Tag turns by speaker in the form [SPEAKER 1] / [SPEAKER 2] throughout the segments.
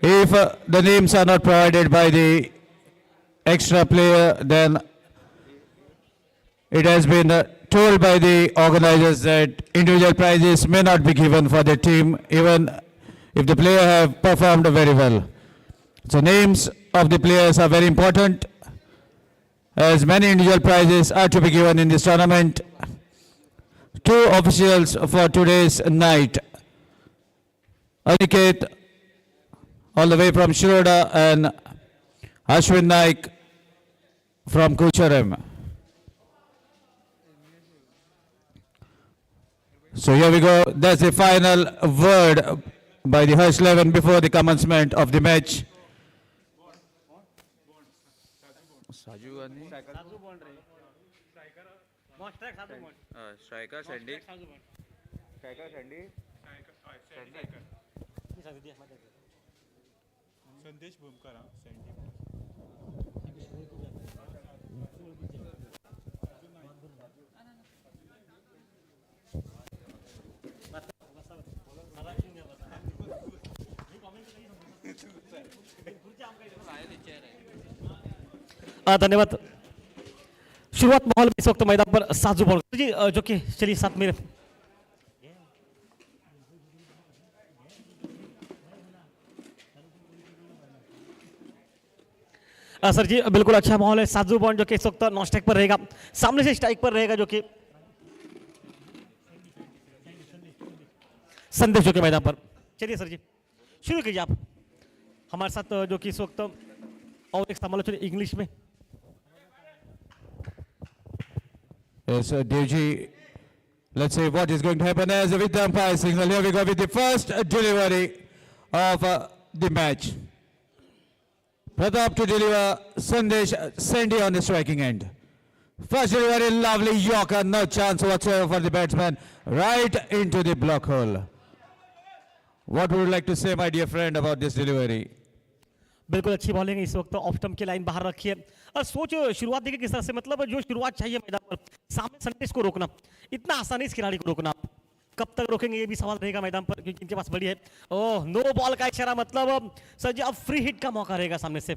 [SPEAKER 1] If the names are not provided by the extra player, then it has been told by the organizers that individual prizes may not be given for the team, even if the player have performed very well. So names of the players are very important, as many individual prizes are to be given in this tournament. Two officials for today's night: Aniket, all the way from Shiroda, and Ashwin Naik from Kucharam. So here we go. That's the final word by the Harsh 11 before the commencement of the match.
[SPEAKER 2] Striker Sandy.
[SPEAKER 3] संदेश Bhumkar sandy
[SPEAKER 4] धन्यवाद। शुरुआत माहौल में इस वक्त मैदान पर साजू ball जी जो कि चलिए साथ में सर जी बिल्कुल अच्छा माहौल है। साजू बॉन्ड जो कि इस वक्त नॉन स्ट्राइक पर रहेगा, सामने से स्ट्राइक पर रहेगा जो कि संदेश जो कि मैदान पर। चलिए सर जी शुरू कीजिए आप हमारे साथ जो कि इस वक्त और एक समालोचन इंग्लिश में।
[SPEAKER 1] Yes, Devji, let's see what is going to happen as with the umpire signal. Here we go with the first delivery of the match. Pratap to deliver, Sandesh Sandy on the striking end. First delivery, lovely Yorker, no chance whatsoever for the batsman, right into the block hole. What would you like to say, my dear friend, about this delivery?
[SPEAKER 4] बिल्कुल अच्छी bowling है इस वक्त। Off stump की line बाहर रखी है और सोच शुरुआत देखिए किस तरह से, मतलब जो शुरुआत चाहिए मैदान पर, सामने संदेश को रोकना इतना आसान है इस खिलाड़ी को रोकना। कब तक रोकेंगे ये भी सवाल रहेगा मैदान पर, क्योंकि इनके पास बड़ी है। ओह, नो बॉल का इशारा, मतलब सर जी अब फ्री हिट का मौका रहेगा सामने से।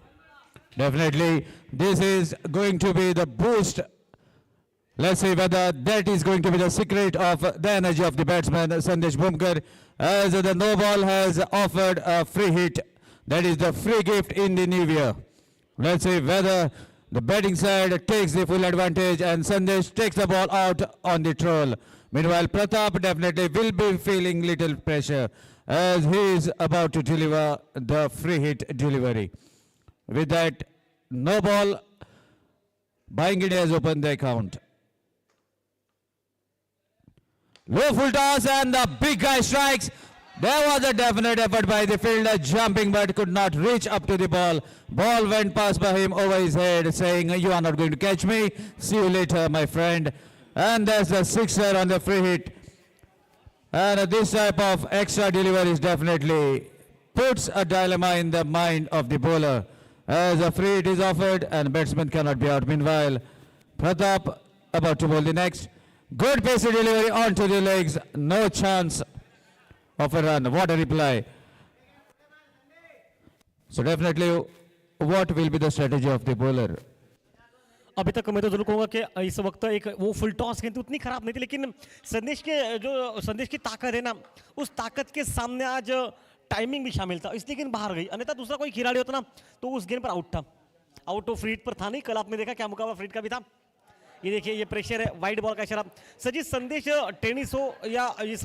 [SPEAKER 1] Definitely, this is going to be the boost. Let's see whether that is going to be the secret of the energy of the batsman, Sandesh Bhumkar, as the no ball has offered a free hit. That is the free gift in the new year. Let's see whether the batting side takes the full advantage and Sandesh takes the ball out on the troll. Meanwhile, Pratap definitely will be feeling little pressure as he is about to deliver the free hit delivery. With that, no ball, Buying India has opened the account. Low full toss and the big guy strikes. There was a definite effort by the fielder, jumping but could not reach up to the ball. Ball went past by him over his head, saying, "You are not going to catch me. See you later, my friend." And there's a sixer on the free hit. And this type of extra deliveries definitely puts a dilemma in the mind of the bowler, as a free hit is offered and batsman cannot be out. Meanwhile, Pratap about to bowl the next. Good pacey delivery onto the legs. No chance of a run. What a reply. So definitely, what will be the strategy of the bowler?
[SPEAKER 4] अभी तक मैं तो जरूर कहूंगा कि इस वक्त एक वो फुल टॉस गेंद उतनी खराब नहीं थी, लेकिन संदेश की ताकत है ना, उस ताकत के सामने आज टाइमिंग भी शामिल था, इसलिए गेंद बाहर गई। अन्यथा दूसरा कोई खिलाड़ी होता ना तो उस गेंद पर आउट था। आउट तो फ्रीड पर था नहीं, कल आपने देखा क्या मुकाबला फ्रीड का भी था। ये देखिए ये प्रेशर है, वाइड बॉल का इशारा। सजी संदेश टेनिस हो या इस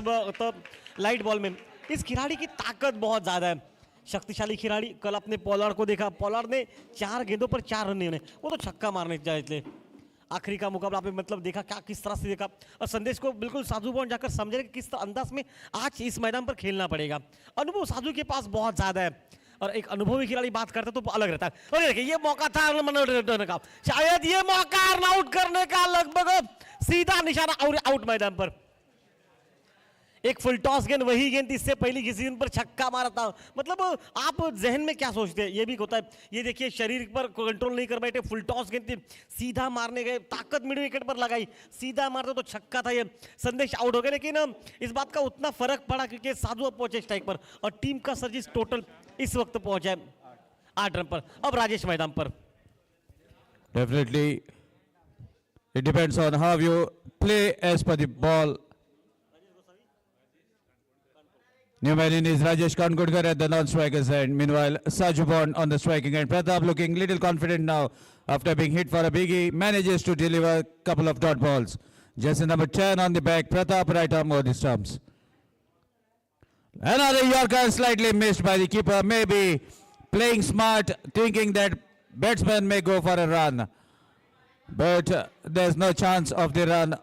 [SPEAKER 4] लाइट बॉल में, इस खिलाड़ी की ताकत बहुत ज़्यादा है, शक्तिशाली खिलाड़ी। कल आपने पोलार्ड को देखा, पोलार्ड ने 4 गेंदों पर 4 रन नहीं होने, वो तो छक्का मारने जाए थे। आखिरी का मुकाबला आपने मतलब देखा क्या किस तरह से देखा, और संदेश को बिल्कुल साजू बॉन्ड जाकर समझे कि किस अंदाज में आज इस मैदान पर खेलना पड़ेगा। अनुभव साजू के पास बहुत ज़्यादा है, और एक अनुभवी खिलाड़ी बात करता तो अलग रहता है। और देखिए ये मौका था रन का, शायद ये मौका रन आउट करने का, लगभग सीधा निशाना और आउट मैदान पर। एक फुल टॉस गेंद, वही गेंद इससे पहली किसी गेंद पर छक्का मारा था। मतलब आप जहन में क्या सोचते हैं, ये भी होता है। ये देखिए शरीर पर कंट्रोल नहीं कर बैठे, फुल टॉस गेंद थी, सीधा मारने गए, ताकत मिड विकेट पर लगाई, सीधा मारते तो छक्का था। ये संदेश आउट हो गए, लेकिन इस बात का उतना फर्क पड़ा क्योंकि साधु अब पहुंचे स्ट्राइक पर, और टीम का सर्जिस टोटल इस वक्त पहुंचा है 8 रन पर। अब राजेश मैदान पर।
[SPEAKER 1] Definitely, it depends on how you play as per the ball. New man in is Rajesh Kankudkar at the non-striker's end. Meanwhile, Saju Bond on the striking end. Pratap looking little confident now after being hit for a biggie. Manages to deliver a couple of dot balls. Jersey number 10 on the back. Pratap right arm over the stumps. Another Yorker slightly missed by the keeper. Maybe playing smart, thinking that batsman may go for a run. But there's no chance of the run.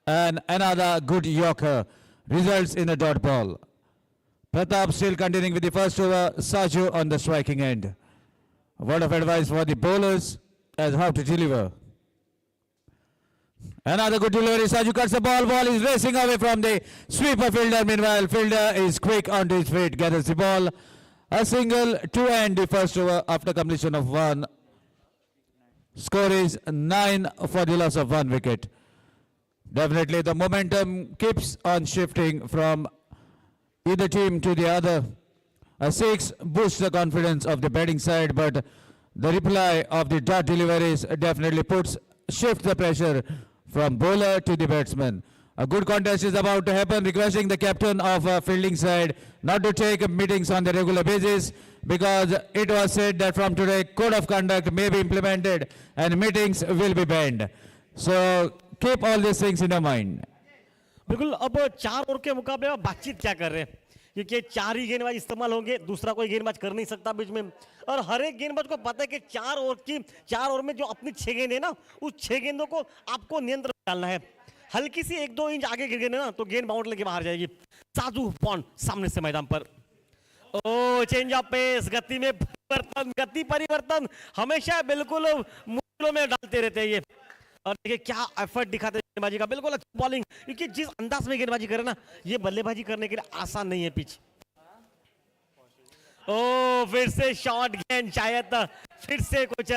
[SPEAKER 1] And another good Yorker results in a dot ball. Pratap still continuing with the first over. Saju on the striking end. A word of advice for the bowlers as how to deliver. Another good delivery. Saju cuts the ball. Ball is racing away from the sweeper fielder. Meanwhile, fielder is quick onto his feet. Gathers the ball. A single to end the first over after completion of 1. Score is 9 for the loss of 1 wicket. Definitely the momentum keeps on shifting from either team to the other. A 6 boosts the confidence of the batting side, but the reply of the dot deliveries definitely shifts the pressure from bowler to the batsman. A good contest is about to happen, requesting the captain of a fielding side not to take meetings on the regular basis, because it was said that from today code of conduct may be implemented and meetings will be banned. So keep all these things in your mind.
[SPEAKER 4] बिल्कुल। अब 4 over के मुकाबले में बातचीत क्या कर रहे हैं, क्योंकि 4 ही गेंदबाज इस्तेमाल होंगे, दूसरा कोई गेंदबाज कर नहीं सकता बीच में। और हर एक गेंदबाज को पता है कि 4 ओवर में जो अपनी 6 गेंद है ना, उस 6 गेंदों को आपको नियंत्रण में डालना है। हल्की सी 1-2 इंच आगे गिर गए ना तो गेंद बाउंड लेके बाहर जाएगी। साजू बॉन्ड सामने से मैदान पर। ओ चेंज ऑफ पेस, गति परिवर्तन हमेशा बिल्कुल मुश्किलों में डालते रहते हैं ये। और देखिए क्या एफर्ट दिखाते हैं गेंदबाजी का, बिल्कुल अच्छी बॉलिंग, क्योंकि जिस अंदाज में गेंदबाजी करे ना, ये बल्लेबाजी करने के लिए आसान नहीं है पिच। ओ फिर से शॉट गेंद, शायद फिर से कुछ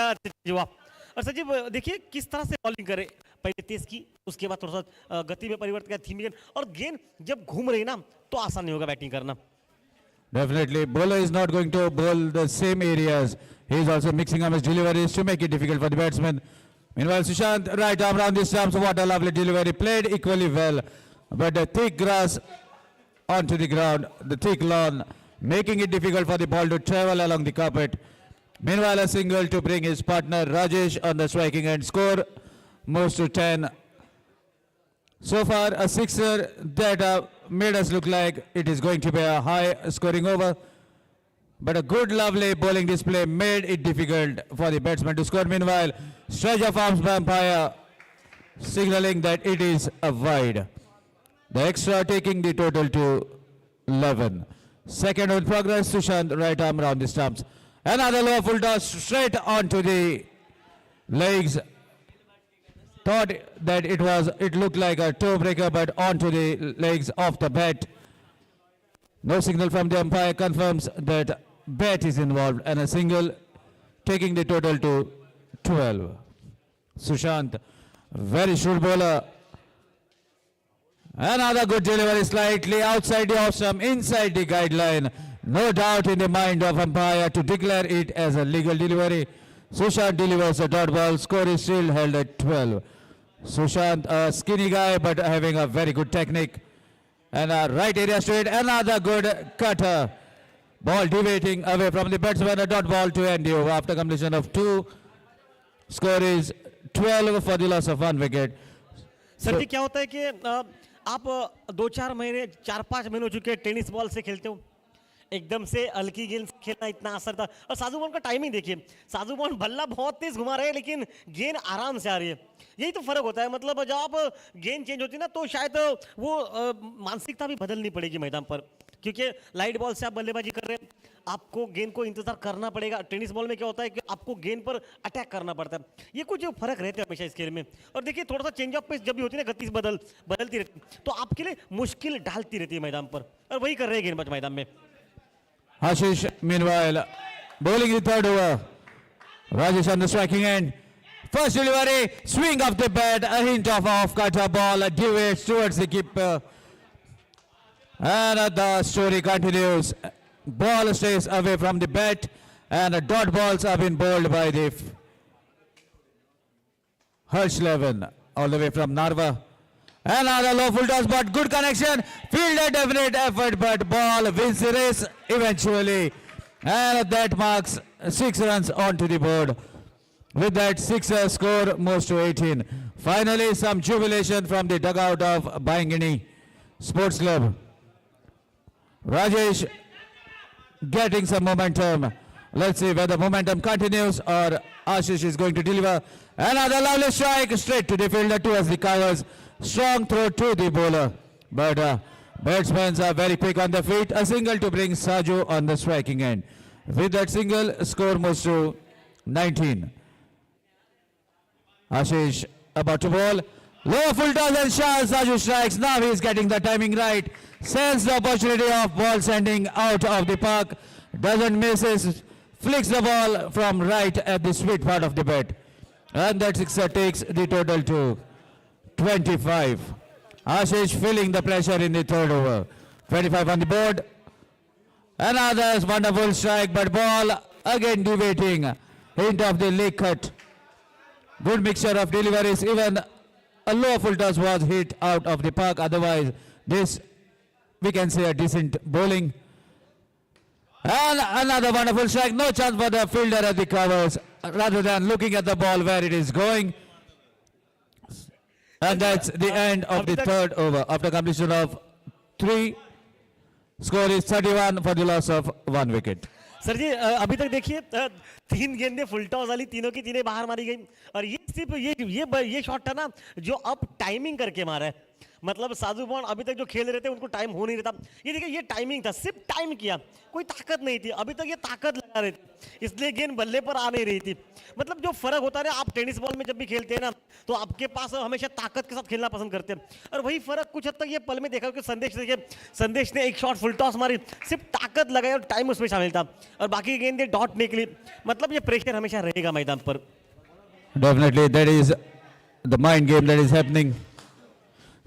[SPEAKER 4] हुआ। और सचिव देखिए किस तरह से बॉलिंग करे, पहले तेज की, उसके बाद थोड़ा सा गति में परिवर्तन किया, धीमी गेंद, और गेंद जब घूम रही ना तो आसान नहीं होगा बैटिंग करना।
[SPEAKER 1] Definitely, bowler is not going to bowl the same areas. He is also mixing up his deliveries to make it difficult for the batsman. Meanwhile, Sushant right arm round the stumps. What a lovely delivery, played equally well, but the thick grass onto the ground, the thick lawn, making it difficult for the ball to travel along the carpet. Meanwhile, a single to bring his partner Rajesh on the striking end. Score moves to 10. So far, a sixer that made us look like it is going to be a high scoring over. But a good, lovely bowling display made it difficult for the batsman to score. Meanwhile, stretch of arms by umpire signaling that it is a wide. The extra taking the total to 11. Second in progress, Sushant right arm round the stumps. Another low full toss straight onto the legs. Thought that it looked like a toe breaker, but onto the legs of the bat. No signal from the umpire confirms that bat is involved, and a single taking the total to 12. Sushant, very shrewd bowler. Another good delivery, slightly outside the off stump, inside the guideline. No doubt in the mind of umpire to declare it as a legal delivery. Sushant delivers a dot ball. Score is still held at 12. Sushant, a skinny guy, but having a very good technique. And a right area straight. Another good cutter. Ball deviating away from the batsman. A dot ball to end you after completion of 2. Score is 12 for the loss of 1 wicket.
[SPEAKER 4] Sir जी क्या होता है कि आप 2-4 महीने 4-5 महीने हो चुके हैं टेनिस बॉल से खेलते हो, एकदम से हल्की गेंद से खेलना इतना आसान था। और साजू बॉन का टाइमिंग देखिए, साजू बॉन बल्ला बहुत तेज घुमा रहे हैं लेकिन गेंद आराम से आ रही है। यही तो फर्क होता है, मतलब जब आप गेंद चेंज होती है ना तो शायद वो मानसिकता भी बदलनी पड़ेगी मैदान पर, क्योंकि लाइट बॉल से आप बल्लेबाजी कर रहे हैं, आपको गेंद को इंतजार करना पड़ेगा। टेनिस बॉल में क्या होता है कि आपको गेंद पर अटैक करना पड़ता है। ये कुछ फर्क रहते हैं हमेशा इस खेल में। और देखिए थोड़ा सा चेंज ऑफ पेस जब भी होती है ना, गति बदलती रहती है तो आपके लिए मुश्किल डालती रहती है मैदान पर, और वही कर रहे हैं गेंदबाज मैदान में।
[SPEAKER 1] Ashish, meanwhile, bowling the third over. Rajesh on the striking end. First delivery, swing of the bat, a hint of off-cutter ball, deviates towards the keeper. And the story continues. ball stays away from the bat, and dot balls have been bowled by the Harsh Levin all the way from Narva. Another low full toss, but good connection. Fielder definite effort, but ball wins the race eventually. And that marks 6 runs onto the board. With that, sixer score moves to 18. Finally, some jubilation from the dugout of Bangini Sports Club. Rajesh getting some momentum. Let's see whether momentum continues or Ashish is going to deliver. Another lovely strike straight to the fielder towards the covers. Strong throw to the bowler. But batsmen are very quick on the feet. A single to bring Saju on the striking end. With that single, score moves to 19. Ashish about to bowl. Low full toss and Saju strikes. Now he is getting the timing right. Sends the opportunity of ball sending out of the park. Doesn't miss it. Flicks the ball from right at the sweet part of the bat. And that sixer takes the total to 25. Ashish feeling the pressure in the third over. 25 on the board. Another wonderful strike, but ball again deviating. Hint of the leg cut. Good mixture of deliveries. Even a low full toss was hit out of the park. Otherwise, this we can say a decent bowling. And another wonderful strike. No chance for the fielder at the covers rather than looking at the ball where it is going. And that's the end of the third over. After completion of 3, score is 31 for the loss of 1 wicket.
[SPEAKER 4] Sir जी अभी तक देखिए 3 गेंदें full toss वाली तीनों की तीनों बाहर मारी गई और ये सिर्फ ये शॉट था ना जो अब टाइमिंग करके मारा है मतलब साधु बॉन्ड अभी तक जो खेल रहे थे उनको टाइम हो नहीं रहा था ये देखिए ये टाइमिंग था सिर्फ टाइम किया कोई ताकत नहीं थी अभी तक ये ताकत लगा रहे थे इसलिए गेंद बल्ले पर आ नहीं रही थी मतलब जो फर्क होता है आप टेनिस बॉल में जब भी खेलते हैं ना तो आपके पास हमेशा ताकत के साथ खेलना पसंद करते हैं और वही फर्क कुछ हद तक ये पल में देखा कि संदेश ने एक शॉट फुल टॉस मारी सिर्फ ताकत लगाई और टाइम उसमें शामिल था और बाकी गेंदें डॉट निकली मतलब ये प्रेशर हमेशा रहेगा मैदान पर.
[SPEAKER 1] Definitely that is the mind game that is happening.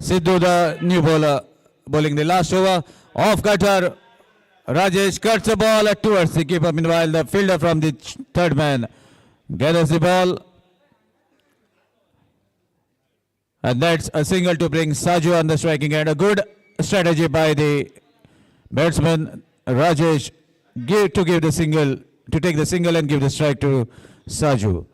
[SPEAKER 1] Sidhu, the new bowler, bowling the last over. Off cutter. Rajesh cuts the ball towards the keeper. Meanwhile, the fielder from the third man gathers the ball. And that's a single to bring Saju on the striking end. A good strategy by the batsman Rajesh to give the single, to take the single and give the strike to Saju.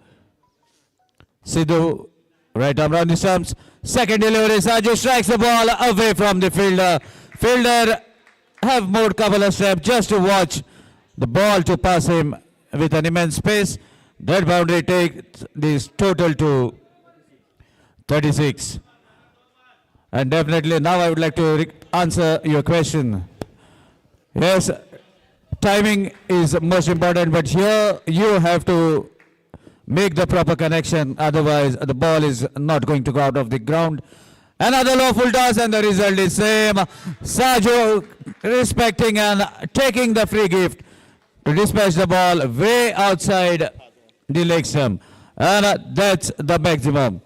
[SPEAKER 1] Sidhu, right arm round the stumps. Second delivery, Saju strikes the ball away from the fielder. Fielder have moved couple of steps just to watch the ball to pass him with an immense pace. That boundary takes this total to 36. And definitely now I would like to answer your question. Yes, timing is most important, but here you have to make the proper connection, otherwise the ball is not going to go out of the ground. Another low full toss and the result is same. Saju respecting and taking the free gift to dispatch the ball way outside the leg stump. And that's the maximum.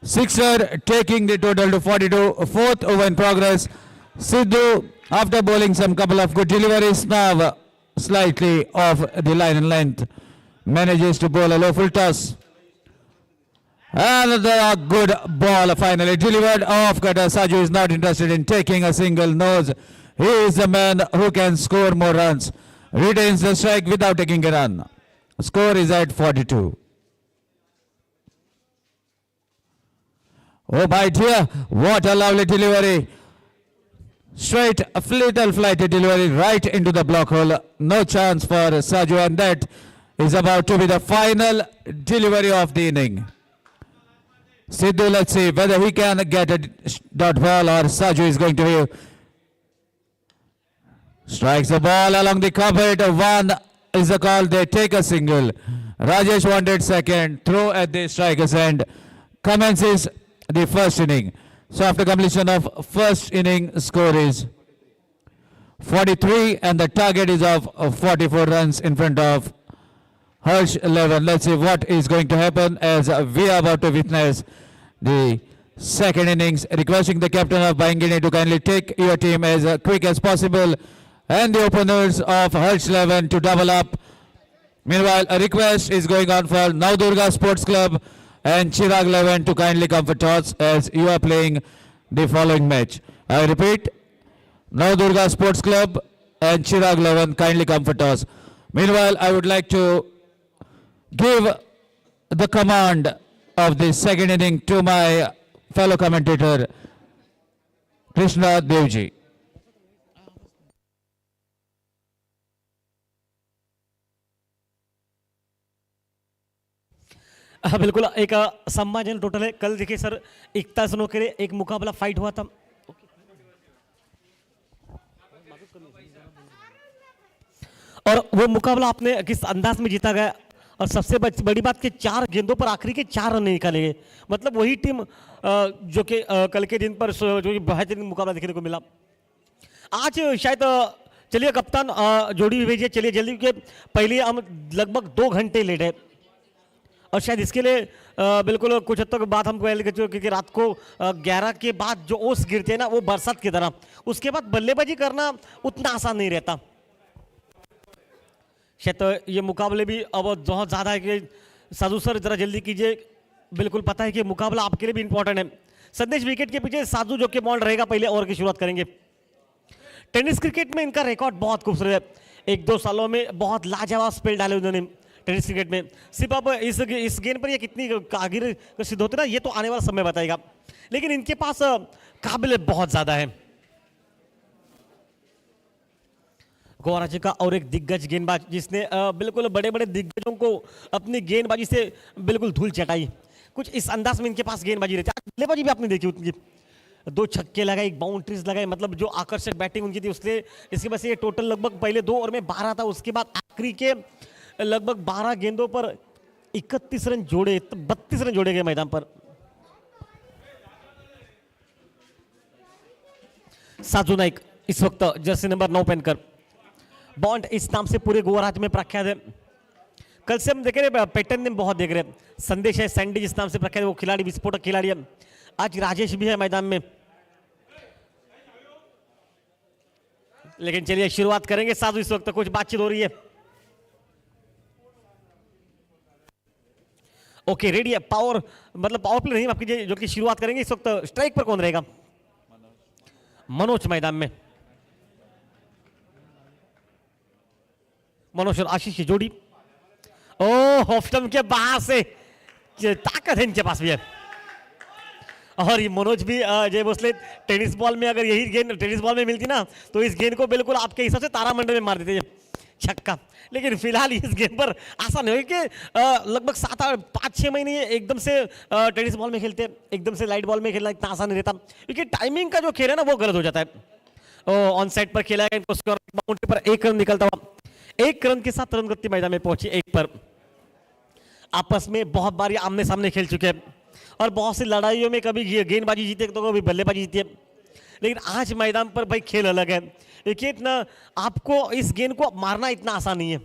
[SPEAKER 1] Sixer taking the total to 42. Fourth over in progress. Sidhu, after bowling some couple of good deliveries, now slightly off the line and length, manages to bowl a low full toss. And the good ball finally delivered off cutter. Saju is not interested in taking a single nose. He is the man who can score more runs. Retains the strike without taking a run. Score is at 42. Oh my dear, what a lovely delivery. Straight, a little flighty delivery right into the block hole. No chance for Saju, and that is about to be the final delivery of the inning. Sidhu, let's see whether he can get a dot ball or Saju is going to strikes the ball along the carpet. One is the call. They take a single. Rajesh wanted second. Throw at the striker's end. Commences the first inning. So after completion of first inning, score is 43 and the target is of 44 runs in front of Harsh 11. Let's see what is going to happen as we are about to witness the second innings. Requesting the captain of Bangini to kindly take your team as quick as possible and the openers of Harsh 11 to double up. Meanwhile, a request is going on for Navdurga Sports Club and Chirag 11 to kindly come for toss as you are playing the following match. I repeat, Navdurga Sports Club and Chirag 11 kindly come for toss. Meanwhile, I would like to give the command of the second inning to my fellow commentator, Krishna Devji.
[SPEAKER 4] हाँ बिल्कुल एक सम्मानजन total है। कल देखिए sir 41 रनों के लिए एक मुकाबला फाइट हुआ था। और वो मुकाबला आपने किस अंदाज में जीता गया और सबसे बड़ी बात कि 4 गेंदों पर आखिरी के 4 रन निकाले गए। मतलब वही टीम जो कि कल के दिन पर जो बेहतरीन मुकाबला देखने को मिला। आज शायद चलिए कप्तान जोड़ी भी भेजिए, चलिए जल्दी के पहले हम लगभग 2 घंटे लेट है और शायद इसके लिए बिल्कुल कुछ हद तक बात हम क्योंकि रात को 11 के बाद जो ओस गिरते हैं ना वो बरसात की तरह, उसके बाद बल्लेबाजी करना उतना आसान नहीं रहता। शायद ये मुकाबले भी अब बहुत ज़्यादा है कि साधु सर जरा जल्दी कीजिए, बिल्कुल पता है कि मुकाबला आपके लिए भी इंपॉर्टेंट है। संदेश विकेट के पीछे, साधु जो कि बॉल रहेगा पहले ओवर की शुरुआत करेंगे। टेनिस क्रिकेट में इनका रिकॉर्ड बहुत खूबसूरत है, 1-2 सालों में बहुत लाजवाब स्पेल डाले उन्होंने टेनिस क्रिकेट में। सिर्फ अब इस गेंद पर ये कितनी आगे सिद्ध होते ना ये तो आने वाला समय बताएगा, लेकिन इनके पास काबिलियत बहुत ज्यादा है। गोवा राज्य का और एक दिग्गज गेंदबाज जिसने बिल्कुल बड़े बड़े दिग्गजों को अपनी गेंदबाजी से बिल्कुल धूल चटाई, कुछ इस अंदाज में इनके पास गेंदबाजी रहती है। बल्लेबाजी भी आपने देखी उनकी, 2 छक्के लगाए, 1 बाउंड्रीज लगाए, मतलब जो आकर्षक बैटिंग उनकी थी उससे इसके वजह से ये टोटल लगभग पहले 2 ओवर में 12 था, उसके बाद आखिरी के लगभग 12 गेंदों पर 31 रन जोड़े, 32 रन जोड़े गए मैदान पर। साजू नाइक इस वक्त जर्सी नंबर 9 पहनकर, बॉन्ड इस नाम से पूरे गोवा राज्य में प्रख्यात है। कल से हम देख रहे पैटर्न नेम बहुत देख रहे हैं, संदेश है, सैंडी जिस नाम से प्रख्यात है वो खिलाड़ी विस्फोटक खिलाड़ी है। आज राजेश भी है मैदान में, लेकिन चलिए शुरुआत करेंगे। साधु इस वक्त कुछ बातचीत हो रही है। ओके रेडी है, पावर मतलब पावर प्ले नहीं आपकी जो कि शुरुआत करेंगे। इस वक्त स्ट्राइक पर कौन रहेगा? मनोज मैदान में, मनोज और आशीष की जोड़ी। ओ ऑफ के बाहर से ताकत है इनके पास भी है। और ये मनोज भी जय भोसले टेनिस बॉल में अगर यही गेंद टेनिस बॉल में मिलती ना तो इस गेंद को बिल्कुल आपके हिसाब से तारामंडल में मार देते छक्का। लेकिन फिलहाल इस गेंद पर आसान है कि लगभग 5-6 महीने एकदम से टेनिस बॉल में खेलते, एकदम से लाइट बॉल में खेलना इतना आसान नहीं रहता, क्योंकि टाइमिंग का जो खेल है ना वो गलत हो जाता है। ऑन साइड पर खेला है, बाउंड्री पर 1 रन निकलता हुआ, 1 रन के साथ रनगति मैदान में पहुंची। 1 पर आपस में बहुत बार आमने सामने खेल चुके हैं और बहुत सी लड़ाइयों में कभी गेंदबाजी जीती है तो कभी बल्लेबाजी जीती है, लेकिन आज मैदान पर भाई खेल अलग है। देखिए इतना आपको इस गेंद को मारना इतना आसान नहीं है,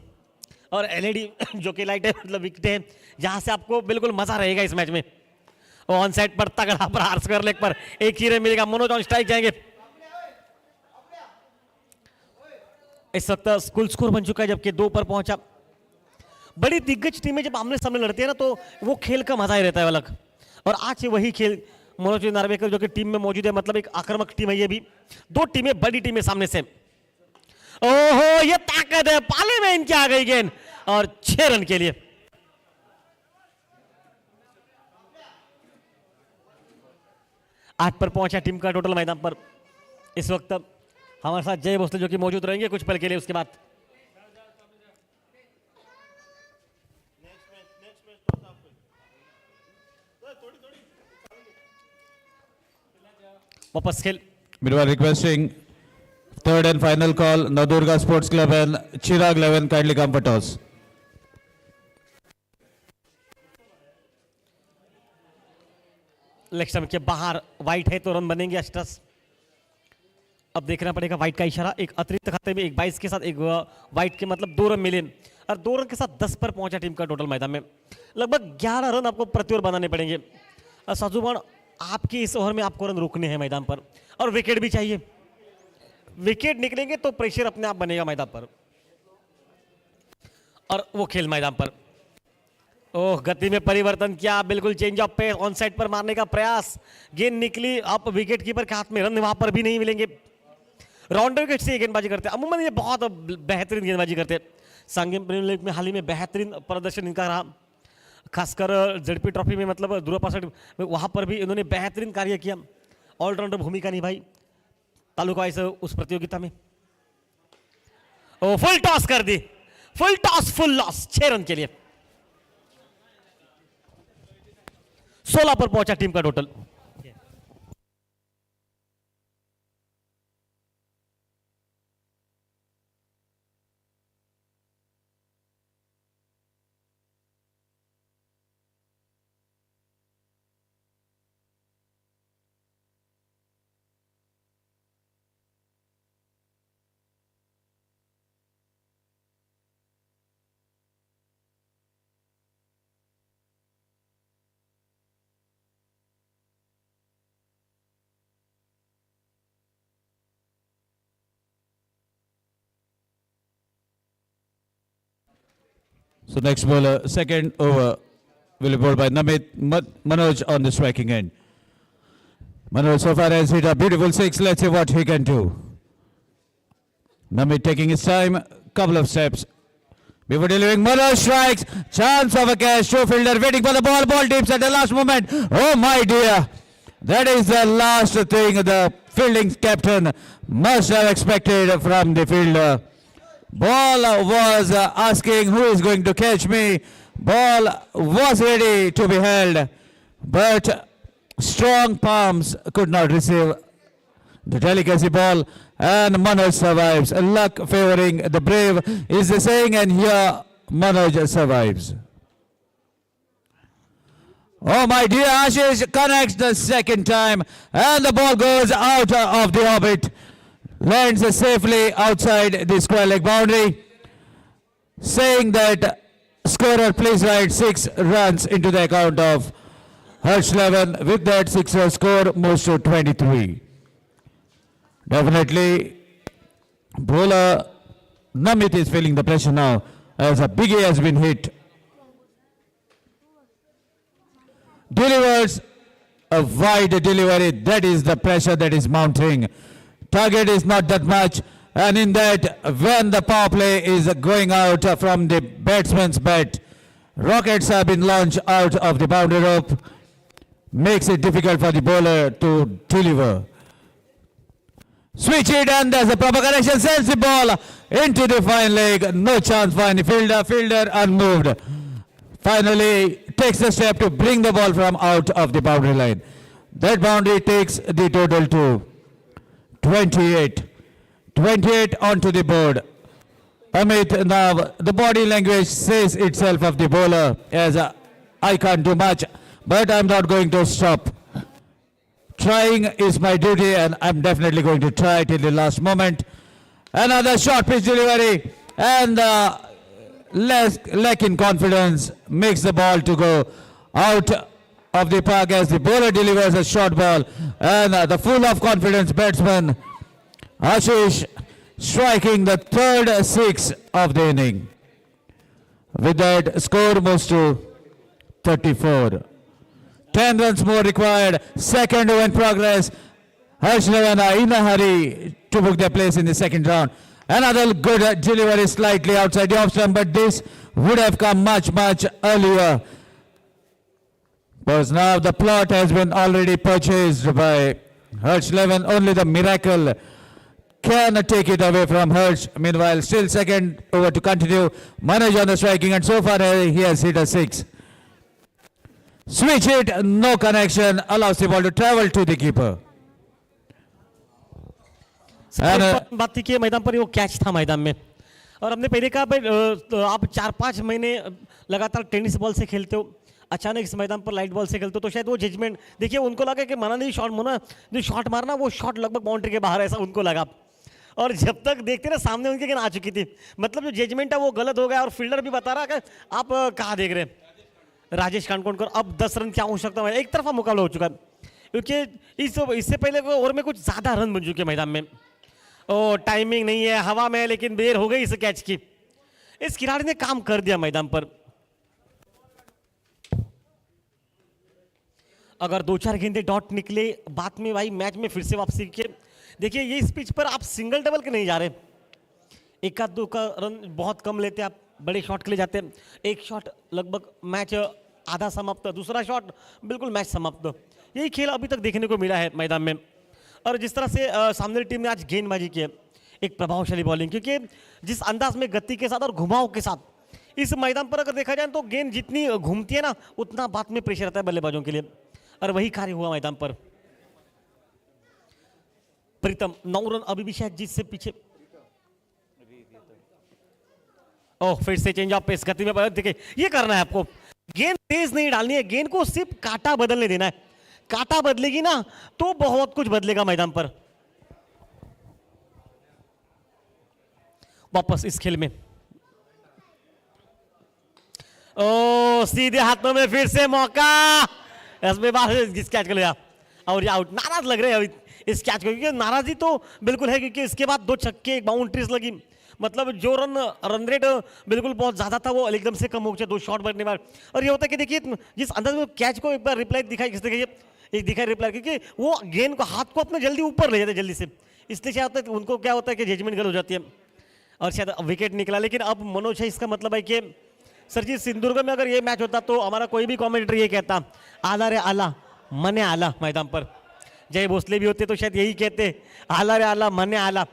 [SPEAKER 4] और एलईडी जो कि लाइट है मतलब विकेट है जहां से आपको बिल्कुल मजा रहेगा इस मैच में। ऑन साइड पर तगड़ा प्रहार स्क्वायर लेग पर 1 ही रन मिलेगा, मनोज ऑन स्ट्राइक जाएंगे। इस वक्त स्कूल स्कोर बन चुका है जबकि 2 पर पहुंचा। बड़ी दिग्गज टीमें जब आमने सामने लड़ती है ना तो वो खेल का मजा ही रहता है अलग, और आज वही खेल मनोज नार्वेकर जो कि टीम में मौजूद है, मतलब एक आक्रामक टीम है ये भी। 2 टीमें बड़ी टीमें सामने से। ओहो ये ताकत है, पाले में इनकी आ गई गेंद और 6 रन के लिए। आठ पर पहुंचा टीम का टोटल मैदान पर। इस वक्त हमारे साथ जय भोसले जो कि मौजूद रहेंगे कुछ पल के लिए, उसके बाद वापस खेल।
[SPEAKER 1] Meanwhile, requesting third and final call, Navdurga Sports Club and Chirag 11 kindly come for toss.
[SPEAKER 4] Leg stump के बाहर वाइट है तो रन बनेंगे एक्स्ट्रास। अब देखना पड़ेगा वाइट का इशारा, एक अतिरिक्त खाते में एक 22 के साथ एक वाइट के मतलब 2 रन मिले, और 2 रन के साथ 10 पर पहुंचा टीम का टोटल मैदान में। लगभग 11 रन आपको प्रति ओवर बनाने पड़ेंगे। साजूबान आपकी इस ओवर में आपको रन रोकने हैं मैदान पर, और विकेट भी चाहिए। विकेट निकलेंगे तो प्रेशर अपने आप बनेगा मैदान पर, और वो खेल मैदान पर। ओह, गति में परिवर्तन किया, बिल्कुल change of pace, on side पर मारने का प्रयास, गेंद निकली, अब विकेट कीपर के हाथ में रन वहां पर भी नहीं मिलेंगे। राउंड विकेट से गेंदबाजी करते हैं, अमूमन ये बहुत बेहतरीन गेंदबाजी करते हैं। सांघिक प्रीमियर लीग में हाल ही में बेहतरीन प्रदर्शन इनका रहा, खासकर जेडपी ट्रॉफी में, मतलब ध्रुव 65 में, वहां पर भी इन्होंने बेहतरीन कार्य किया, ऑलराउंडर भूमिका निभाई तालुका वाइज उस प्रतियोगिता में। ओ, फुल टॉस कर दी, full toss, full loss, 6 run के लिए। 16 पर पहुंचा टीम का total.
[SPEAKER 1] So next bowler, second over, will be bowled by Namit Manoj on the striking end. Manoj so far has hit a beautiful 6. Let's see what he can do. Namit taking his time, couple of steps. Before delivering, Manoj strikes. Chance of a catch. Show fielder waiting for the ball. Ball tips at the last moment. Oh my dear. That is the last thing the fielding captain must have expected from the fielder. Ball was asking who is going to catch me. Ball was ready to be held, but strong palms could not receive the delicacy ball, and Manoj survives. Luck favoring the brave is the saying, and here Manoj survives. Oh my dear, Ashish connects the second time, and the ball goes out of the orbit. Lands safely outside the square leg boundary, saying that scorer please write 6 runs into the account of Harsh 11. With that, 6 score moves to 23. Definitely, bowler Namit is feeling the pressure now as a biggie has been hit. Delivers a wide delivery. That is the pressure that is mounting. Target is not that much, and in that, when the power play is going out from the batsman's bat, rockets have been launched out of the boundary rope, makes it difficult for the bowler to deliver. Switch it, and there's a proper connection, sends the ball into the fine leg. No chance for any fielder unmoved. Finally takes a step to bring the ball from out of the boundary line. That boundary takes the total to 28. 28 onto the board. Amit, now the body language says itself of the bowler as I can't do much, but I'm not going to stop. Trying is my duty, and I'm definitely going to try till the last moment. Another short pitch delivery, and lack in confidence makes the ball to go out of the park as the bowler delivers a short ball, and the full of confidence batsman Ashish striking the third 6 of the inning. With that, score moves to 34. 10 runs more required. Second over in progress. Harsh 11 are in a hurry to book their place in the second round. Another good delivery slightly outside the off stump, but this would have come much earlier. Because now the plot has been already purchased by Harsh 11. Only the miracle can take it away from Harsh. Meanwhile, still second over to continue. Manoj on the striking, and so far he has hit a 6. Switch it, no connection, allows the ball to travel to the keeper.
[SPEAKER 4] बात थी कि मैदान पर वो catch था मैदान में, और हमने पहले कहा भाई तो आप 4-5 महीने लगातार टेनिस बॉल से खेलते हो, अचानक इस मैदान पर लाइट बॉल से खेलते हो, तो शायद वो जजमेंट देखिए उनको लगा कि मना नहीं जो शॉट मारना वो शॉट लगभग बाउंड्री के बाहर, ऐसा उनको लगा। और जब तक देखते ना सामने उनके गेंद आ चुकी थी, मतलब जो जजमेंट है वो गलत हो गया, और फील्डर भी बता रहा कि आप कहाँ देख रहे हैं। राजेश कानकोणकर, अब 10 रन क्या हो सकता है, एक तरफा मुकाबला हो चुका है, क्योंकि इससे पहले ओवर में कुछ ज़्यादा रन बन चुके मैदान में। ओ टाइमिंग नहीं है, हवा में है, लेकिन देर हो गई इस कैच की। इस खिलाड़ी ने काम कर दिया मैदान पर। अगर 2-4 गेंदे डॉट निकले बाद में भाई मैच में फिर से वापसी के। देखिए ये इस पिच पर आप सिंगल डबल के नहीं जा रहे, एक आध दो का रन बहुत कम लेते आप, बड़े शॉट के लिए जाते हैं। एक शॉट लगभग मैच आधा समाप्त, दूसरा शॉट बिल्कुल मैच समाप्त। यही खेल अभी तक देखने को मिला है मैदान में। और जिस तरह से सामने टीम ने आज गेंदबाजी की है, एक प्रभावशाली बॉलिंग, क्योंकि जिस अंदाज में गति के साथ और घुमाव के साथ इस मैदान पर अगर देखा जाए तो गेंद जितनी घूमती है ना उतना बाद में प्रेशर आता है बल्लेबाजों के लिए, और वही कार्य हुआ मैदान पर। प्रीतम 9 रन अभी भी शायद जीत से पीछे। ओह फिर से चेंज ऑफ पेस, गति में देखिए ये करना है आपको, गेंद तेज नहीं डालनी है, गेंद को सिर्फ काटा बदलने देना है। काटा बदलेगी ना तो बहुत कुछ बदलेगा मैदान पर। वापस इस खेल में ओ सीधे हाथों में फिर से मौका, इसमें बाहर इस कैच कर लिया और ये आउट। नाराज लग रहे हैं अभी इस कैच को, क्योंकि नाराजी तो बिल्कुल है, क्योंकि इसके बाद 2 छक्के, 1 बाउंड्रीज लगी, मतलब जो रन रेट बिल्कुल बहुत ज्यादा था वो एकदम से कम हो गया 2 शॉट बनने बाद। और ये होता है कि देखिए जिस अंदाज में कैच को एक बार रिप्लाई दिखाई, किस देखिए एक दिखाई रिप्लाई, क्योंकि वो गेंद को हाथ को अपने जल्दी ऊपर ले जाते जल्दी से, इसलिए क्या होता है उनको क्या होता है कि जजमेंट गलत हो जाती है और शायद विकेट निकला। लेकिन अब मनोज है, इसका मतलब है कि सर जी सिंधुदुर्ग में अगर ये मैच होता तो हमारा कोई भी कमेंटेटर ये कहता आला रे आला मने आला। मैदान पर जय भोसले भी होते तो शायद यही कहते आला रे आला मने आला।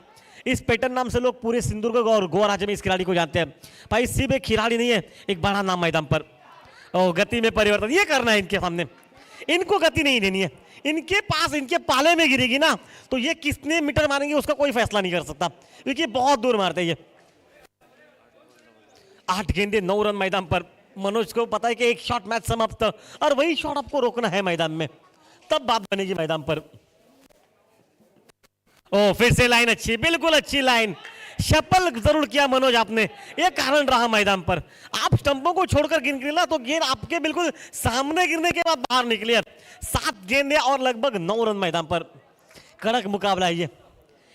[SPEAKER 4] इस पैटर्न नाम से लोग पूरे सिंधुदुर्ग और गोवा राज्य में इस खिलाड़ी को जानते हैं। भाई सिर्फ एक खिलाड़ी नहीं है, एक बड़ा नाम मैदान पर। और गति में परिवर्तन ये करना है इनके सामने, इनको गति नहीं देनी है। इनके पास इनके पाले में गिरेगी ना तो ये कितने मीटर मारेंगे उसका कोई फैसला नहीं कर सकता, क्योंकि बहुत दूर मारते हैं ये। 8 गेंदे 9 रन मैदान पर। मनोज को पता है कि एक शॉट मैच समाप्त, और वही शॉट आपको रोकना है मैदान में, तब बात बनेगी मैदान पर। ओ फिर से लाइन अच्छी, बिल्कुल अच्छी लाइन, शपल जरूर किया मनोज आपने, ये कारण रहा मैदान पर। आप स्टंपों को छोड़कर गिरा तो गेंद आपके बिल्कुल सामने गिरने के बाद बाहर निकली। 7 गेंदे और लगभग 9 रन मैदान पर। कड़क मुकाबला है ये,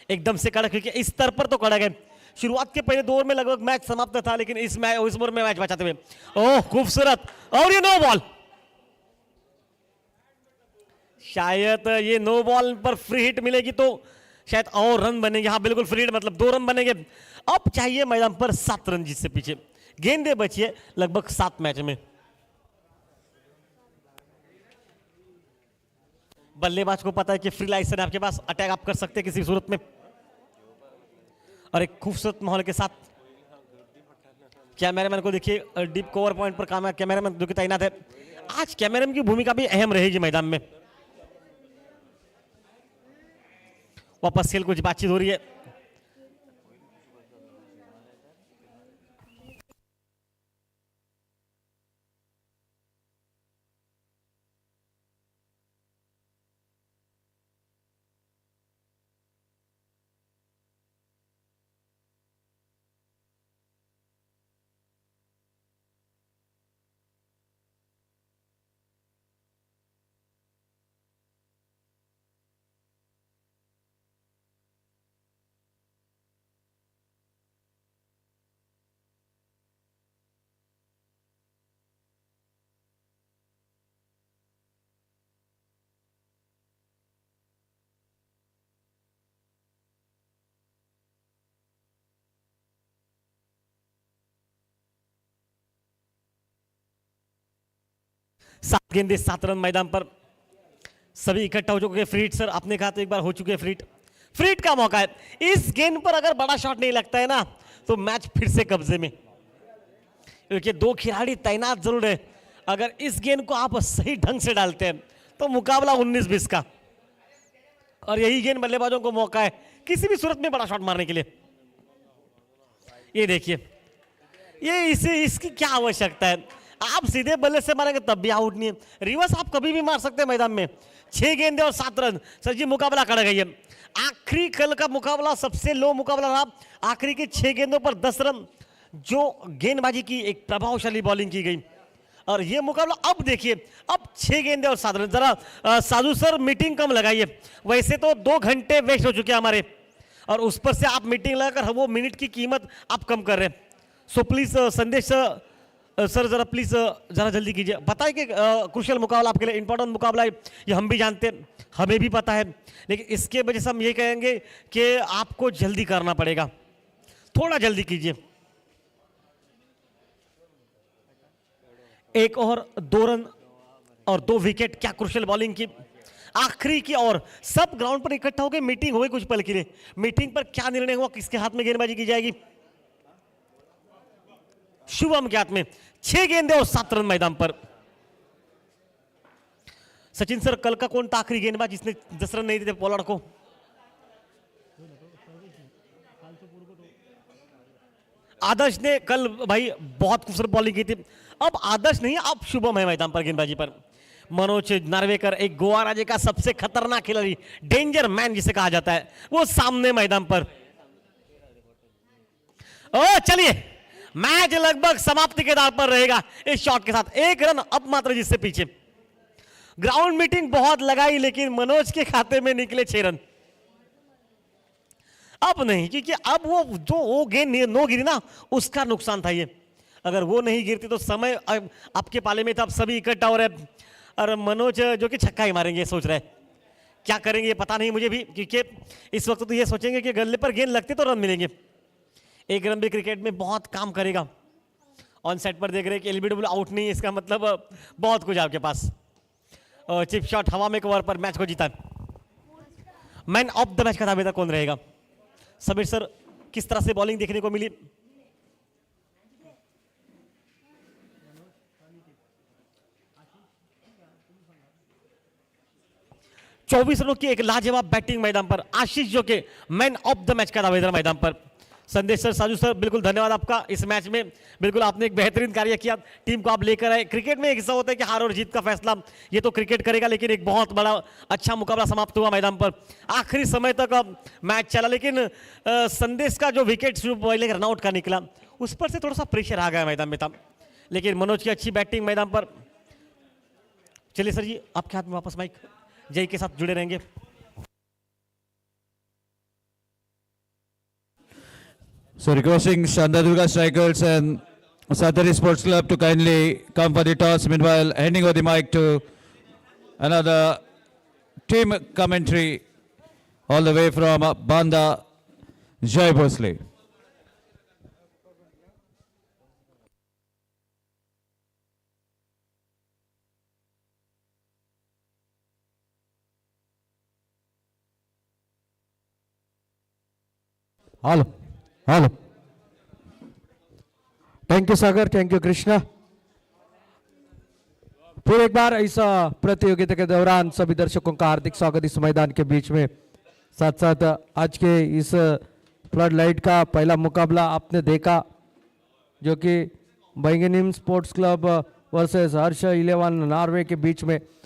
[SPEAKER 4] एकदम से कड़क, क्योंकि इस स्तर पर तो कड़क है। शुरुआत के पहले 2 ओवर में लगभग मैच समाप्त था, लेकिन इस ओवर में मैच बचाते हुए ओह खूबसूरत, और ये नो बॉल, शायद ये नो बॉल पर फ्री हिट मिलेगी तो शायद और रन बनेंगे। हाँ बिल्कुल फ्री हिट मतलब 2 रन बनेंगे। अब चाहिए मैदान पर 7 रन जिससे पीछे, गेंदे बचिए लगभग 7 मैच में। बल्लेबाज को पता है कि फ्री लाइसेंस आपके पास, अटैक आप कर सकते हैं किसी सूरत में। और एक खूबसूरत माहौल के साथ कैमरामैन को देखिए डीप कवर पॉइंट पर काम है, कैमरामैन जो कि तैनात है। आज कैमरामैन की भूमिका भी अहम रहेगी मैदान में। वापस खेल कुछ बातचीत हो रही है। सात गेंदे 7 रन मैदान पर। सभी इकट्ठा हो चुके हैं। फ्रीट सर आपने कहा तो एक बार हो चुके हैं फ्रीट, फ्रीट का मौका है। इस गेंद पर अगर बड़ा शॉट नहीं लगता है ना तो मैच फिर से कब्जे में, क्योंकि 2 खिलाड़ी तैनात जरूर है। अगर इस गेंद को आप सही ढंग से डालते हैं तो मुकाबला 19-20 का, और यही गेंद बल्लेबाजों को मौका है किसी भी सूरत में बड़ा शॉट मारने के लिए। ये देखिए ये इसकी क्या आवश्यकता है, आप सीधे बल्ले से मारेंगे तब भी आउट नहीं है, रिवर्स आप कभी भी मार सकते हैं मैदान में। 6 गेंदे और 7 रन। सर जी मुकाबला कड़ गई है। आखिरी कल का मुकाबला सबसे लो मुकाबला रहा, आखिरी के 6 गेंदों पर 10 रन, जो गेंदबाजी की एक प्रभावशाली बॉलिंग की गई। और ये मुकाबला अब देखिए, अब 6 गेंदे और 7 रन। जरा साधु सर मीटिंग कम लगाइए, वैसे तो 2 घंटे वेस्ट हो चुके हैं हमारे, और उस पर से आप मीटिंग लगाकर वो मिनट की कीमत आप कम कर रहे हैं। सो प्लीज संदेश सर जरा प्लीज जरा जल्दी कीजिए। पता है कि क्रुशियल मुकाबला आपके लिए इंपॉर्टेंट मुकाबला है, ये हम भी जानते हैं, हमें भी पता है, लेकिन इसके वजह से हम ये कहेंगे कि आपको जल्दी करना पड़ेगा, थोड़ा जल्दी कीजिए। एक और 2 रन और 2 विकेट, क्या क्रुशियल बॉलिंग की, आखिरी की, और सब ग्राउंड पर इकट्ठा हो गए, मीटिंग हो गई कुछ पल के लिए। मीटिंग पर क्या निर्णय हुआ, किसके हाथ में गेंदबाजी की जाएगी? शुभम के हाथ में। 6 गेंदें और 7 रन मैदान पर। सचिन सर, कल का कौन था आखिरी गेंदबाज जिसने 10 रन नहीं दिए पोलार्ड को? आदर्श ने कल भाई बहुत खूबसूरत बॉलिंग की थी। अब आदर्श नहीं, अब शुभम है मैदान पर गेंदबाजी पर। मनोज नार्वेकर, एक गोवा राज्य का सबसे खतरनाक खिलाड़ी, डेंजर मैन जिसे कहा जाता है, वो सामने मैदान पर। ओ चलिए, मैच लगभग समाप्ति के दांव पर रहेगा इस शॉट के साथ। 1 रन अब मात्र जिससे पीछे। ग्राउंड मीटिंग बहुत लगाई, लेकिन मनोज के खाते में निकले 6 रन। अब नहीं, क्योंकि अब वो गेंद नो गिरी ना, उसका नुकसान था ये। अगर वो नहीं गिरती तो समय आपके पाले में था, अब सभी इकट्ठा हो रहे। और मनोज जो कि छक्का ही मारेंगे सोच रहे, क्या करेंगे ये पता नहीं मुझे भी, क्योंकि इस वक्त तो ये सोचेंगे कि गले पर गेंद लगते तो रन मिलेंगे। 1 रन भी क्रिकेट में बहुत काम करेगा। ऑन सेट पर देख रहे हैं कि एलबीडब्ल्यू आउट नहीं है, इसका मतलब बहुत कुछ आपके पास। चिप शॉट हवा में कवर पर मैच को जीता। मैन ऑफ द मैच का दावेदार कौन रहेगा? सबीर सर, किस तरह से बॉलिंग देखने को मिली? चौबीस रनों की एक लाजवाब बैटिंग मैदान पर। आशीष जो के मैन ऑफ द मैच का दावेदार मैदान पर। संदेश सर, साजू सर, बिल्कुल धन्यवाद आपका इस मैच में। बिल्कुल आपने एक बेहतरीन कार्य किया, टीम को आप लेकर आए। क्रिकेट में एक हिस्सा होता है कि हार और जीत का फैसला ये तो क्रिकेट करेगा, लेकिन एक बहुत बड़ा अच्छा मुकाबला समाप्त हुआ मैदान पर। आखिरी समय तक मैच चला, लेकिन संदेश का जो विकेट पहले रनआउट का निकला, उस पर से थोड़ा सा प्रेशर आ गया मैदान में था, लेकिन मनोज की अच्छी बैटिंग मैदान पर। चलिए सर जी, आपके हाथ में वापस माइक, जय के साथ जुड़े रहेंगे।
[SPEAKER 1] So requesting Shandadurga Strikers and Satari Sports Club to kindly come for the toss. Meanwhile, handing over the mic to another team commentary all the way from Banda, Jai Bhosle.
[SPEAKER 2] Hello, thank you Sagar, thank you Krishna. फिर एक बार इस प्रतियोगिता के दौरान सभी दर्शकों का हार्दिक स्वागत इस मैदान के बीच में। साथ साथ आज के इस फ्लड लाइट का पहला मुकाबला आपने देखा, जो कि बैंगनिम स्पोर्ट्स क्लब वर्सेस हर्ष 11 नॉर्वे के बीच में